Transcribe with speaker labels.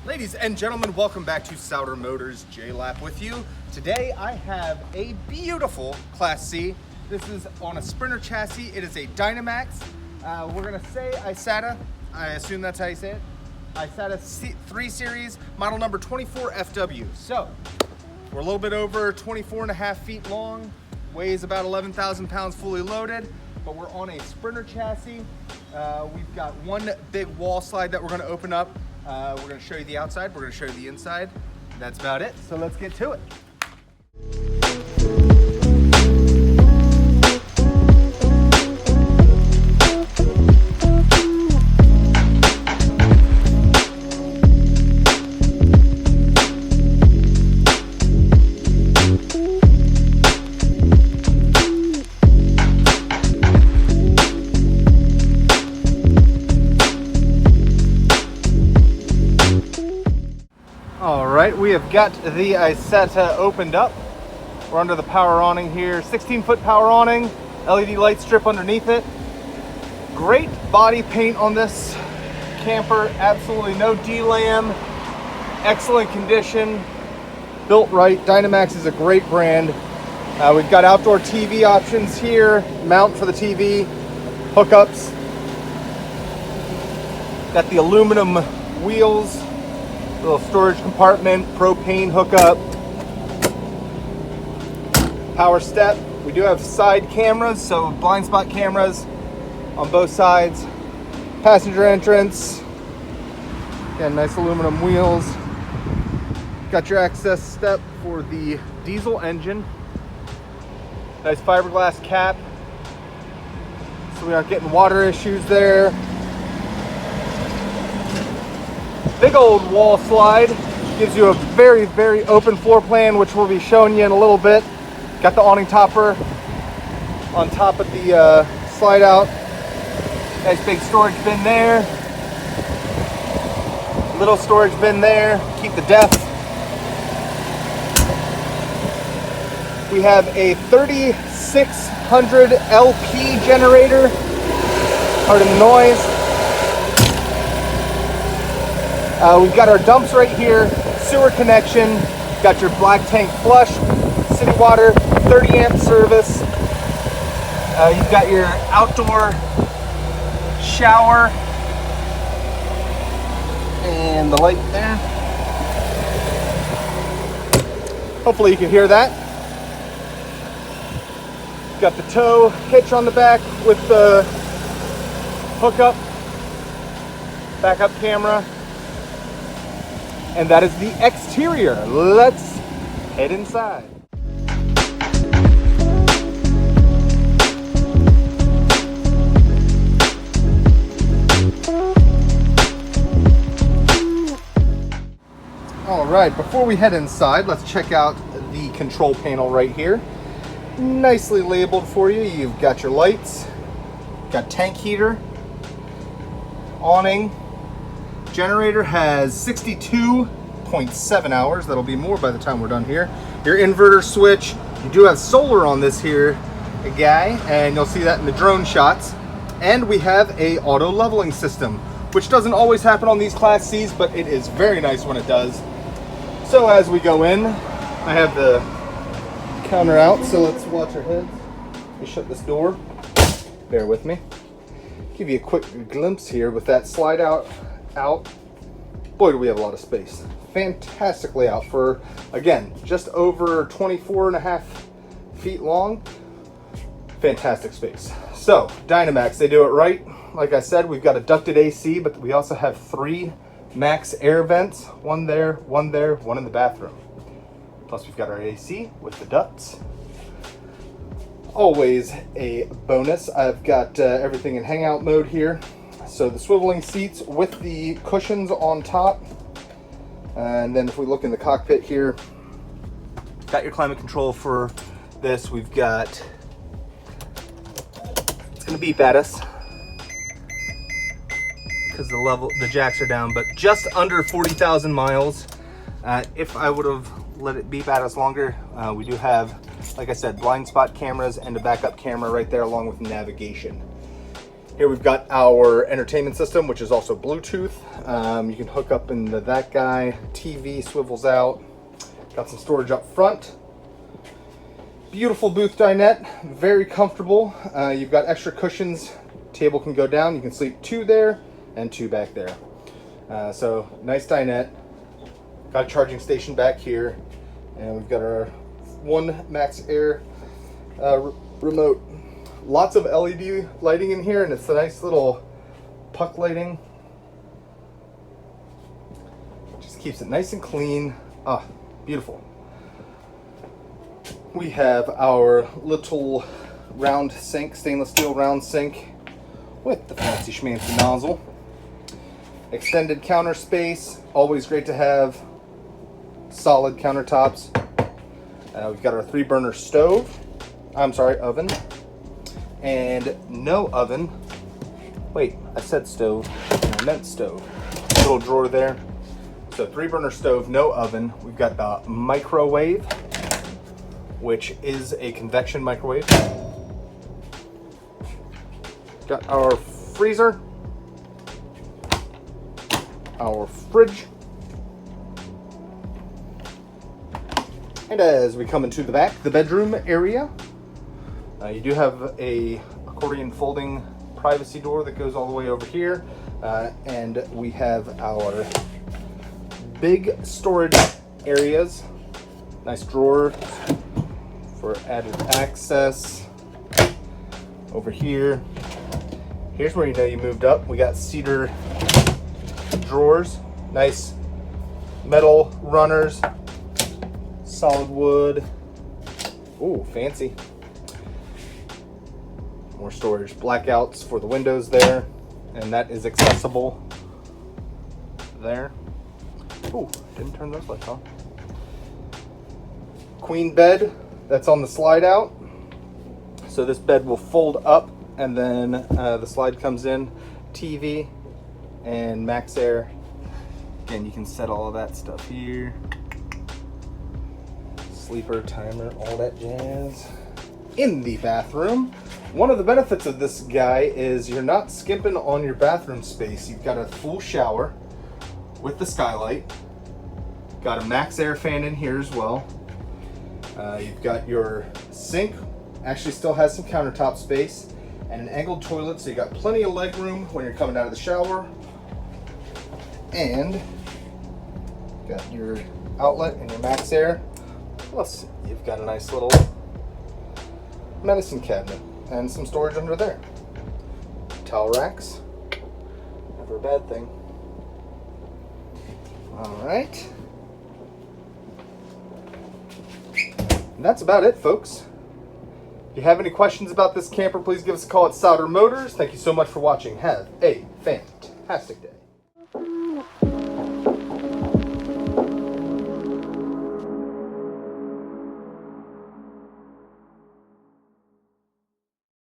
Speaker 1: Ladies and gentlemen, welcome back to Souter Motors. J-Lap with you. Today I have a beautiful Class C. This is on a Sprinter chassis. It is a Dynamax. We're gonna say Isata. I assume that's how you say it. Isata3 series, model number 24FW. So, we're a little bit over 24.5 feet long, weighs about 11,000 pounds fully loaded, but we're on a Sprinter chassis. We've got one big wall slide that we're gonna open up. We're going to show you the outside, we're going to show you the inside. That's about it, so let's get to it. We have got the Isata opened up. We're under the power awning here. 16-foot power awning, LED light strip underneath it. Great body paint on this camper. Absolutely no D-lam. Excellent condition. Built right. Dynamax is a great brand. We've got outdoor TV options here. Mount for the TV. Hookups. Got the aluminum wheels. Little storage compartment, propane hookup, power step. We do have side cameras, so blind spot cameras on both sides. Passenger entrance. Again, nice aluminum wheels. Got your access step for the diesel engine. Nice fiberglass cap, so we aren't getting water issues there. Big old wall slide, gives you a very, very open floor plan, which we'll be showing you in a little bit. Got the awning topper on top of the slide out. Nice big storage bin there. Little storage bin there, keep the depth. We have a 3600 LP generator, pardon the noise. We've got our dumps right here, sewer connection, got your black tank flush, city water, 30 amp service. You've got your outdoor shower and the light there. Hopefully you can hear that. Got the tow hitch on the back with the hookup, backup camera. And that is the exterior. Let's head inside. All right, before we head inside, let's check out the control panel right here. Nicely labeled for you. You've got your lights, got tank heater, awning. Generator has 62.7 hours. That'll be more by the time we're done here. Your inverter switch. You do have solar on this here guy, and you'll see that in the drone shots. And we have a auto leveling system, which doesn't always happen on these Class C's, but it is very nice when it does. So as we go in, I have the counter out, so let's watch our heads. Let me shut this door. Bear with me. Give you a quick glimpse here with that slide out. Boy, do we have a lot of space. Fantastically out for, again, just over 24.5 feet long. Fantastic space. So, Dynamax, they do it right. Like I said, we've got a ducted AC, but we also have 3 Maxx-Air vents. One there, one in the bathroom. Plus we've got our AC with the ducts. Always a bonus. I've got everything in hangout mode here. So the swiveling seats with the cushions on top. And then if we look in the cockpit here, got your climate control for this. We've got, it's gonna beep at us because the jacks are down, but just under 40,000 miles. If I would have let it beep at us longer, we do have, like I said, blind spot cameras and a backup camera right there along with navigation. Here we've got our entertainment system, which is also Bluetooth. You can hook up into that guy. TV swivels out. Got some storage up front. Beautiful booth dinette, very comfortable. You've got extra cushions. Table can go down. You can sleep 2 there and 2 back there. So nice dinette. Got a charging station back here, and we've got our one Maxx-Air remote. Lots of LED lighting in here, and it's a nice little puck lighting. Just keeps it nice and clean. Ah, beautiful. We have our little round sink, stainless steel round sink with the fancy schmancy nozzle. Extended counter space, always great to have. Solid countertops. We've got our 3-burner stove. I'm sorry, oven. And no oven. Wait, I said stove. I meant stove. Little drawer there. So 3-burner stove, no oven. We've got the microwave, which is a convection microwave. Got our freezer, our fridge, and as we come into the back, the bedroom area, you do have a accordion folding privacy door that goes all the way over here, and we have our big storage areas, nice drawer for added access. Over here, here's where you know you moved up. We got cedar drawers, nice metal runners, solid wood. Ooh, fancy. More storage, blackouts for the windows there, and that is accessible there. Ooh, didn't turn those lights on. Queen bed, that's on the slide out. So this bed will fold up, and then the slide comes in. TV and Maxx-Air. Again, you can set all of that stuff here. Sleeper, timer, all that jazz. In the bathroom, one of the benefits of this guy is you're not skimping on your bathroom space. You've got a full shower with the skylight. Got a Maxx-Air fan in here as well. You've got your sink, actually still has some countertop space, and an angled toilet, so you got plenty of leg room when you're coming out of the shower. And got your outlet and your Maxx-Air. Plus, you've got a nice little medicine cabinet and some storage under there. Towel racks, never a bad thing. All right. And that's about it, folks. If you have any questions about this camper, please give us a call at Sauter Motors. Thank you so much for watching. Have a fantastic day.